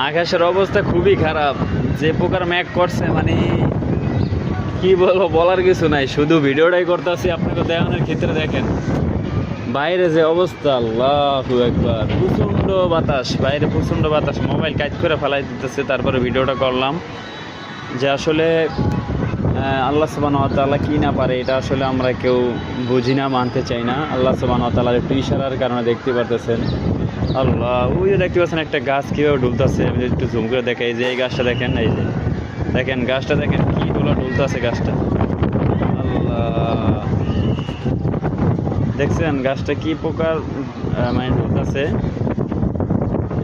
আকাশের অবস্থা খুবই খারাপ, যে প্রকার মেঘ করছে মানে কি বলবো, বলার কিছু নাই। শুধু ভিডিওটাই করতেছি আপনাকে দেখানোর ক্ষেত্রে। দেখেন বাইরে যে অবস্থা, আল্লাহু আকবার, প্রচণ্ড বাতাস, বাইরে প্রচণ্ড বাতাস, মোবাইল কাজ করে ফেলাই দিতেছে। তারপরে ভিডিওটা করলাম যে আসলে আল্লাহ সুবহানাহু ওয়া তাআলা কি না পারে এটা আসলে আমরা কেউ বুঝি না, মানতে চাই না। আল্লাহ সুবহানাহু ওয়া তাআলার একটু ইশারার কারণে দেখতে পারতেছেন। আল্লাহ, ওই যে দেখতে পাচ্ছেন একটা গাছ কীভাবে ডুলতেছে। আমি যদি একটু জুম করে দেখাই, যে এই গাছটা দেখেন, এই যে দেখেন গাছটা, দেখেন কী ডুলতেছে গাছটা। আল্লাহ, দেখছেন গাছটা কি প্রকার মানে ডুলতেছে।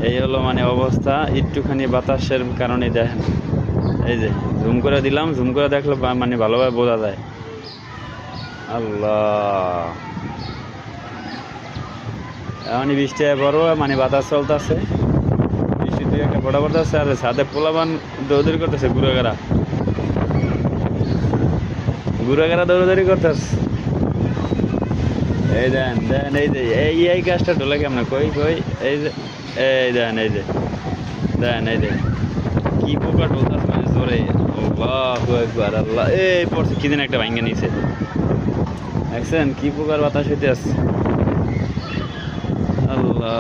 এই হলো মানে অবস্থা, একটুখানি বাতাসের কারণে। দেখেন এই যে জুম করে দিলাম, জুম করে দেখলে মানে ভালোভাবে বোঝা যায়। আল্লাহ, এমনই বৃষ্টি বড় মানে বাতাস চলতেছে, বৃষ্টি দিয়ে একটা বড় পড়তেছে। আর সাথে পোলাবান দৌড়দৌড়ি করতেছে, ঘুরাঘেরা দৌড়াদৌড়ি করতেছে। এই দেন দেন, এই যে এই গাছটা ঢোলে কেমন, কই কই, এই যে এই দেন, এই যে দেন, এই যে কি পোকা ঢোলতেছে মানে জোরে। আল্লাহু আকবার, আল্লাহ, এই পড়ছে কি দিন একটা ভাঙ্গা নিছে, দেখছেন কি প্রকার বাতাস হইতে আসছে। আল্লাহ।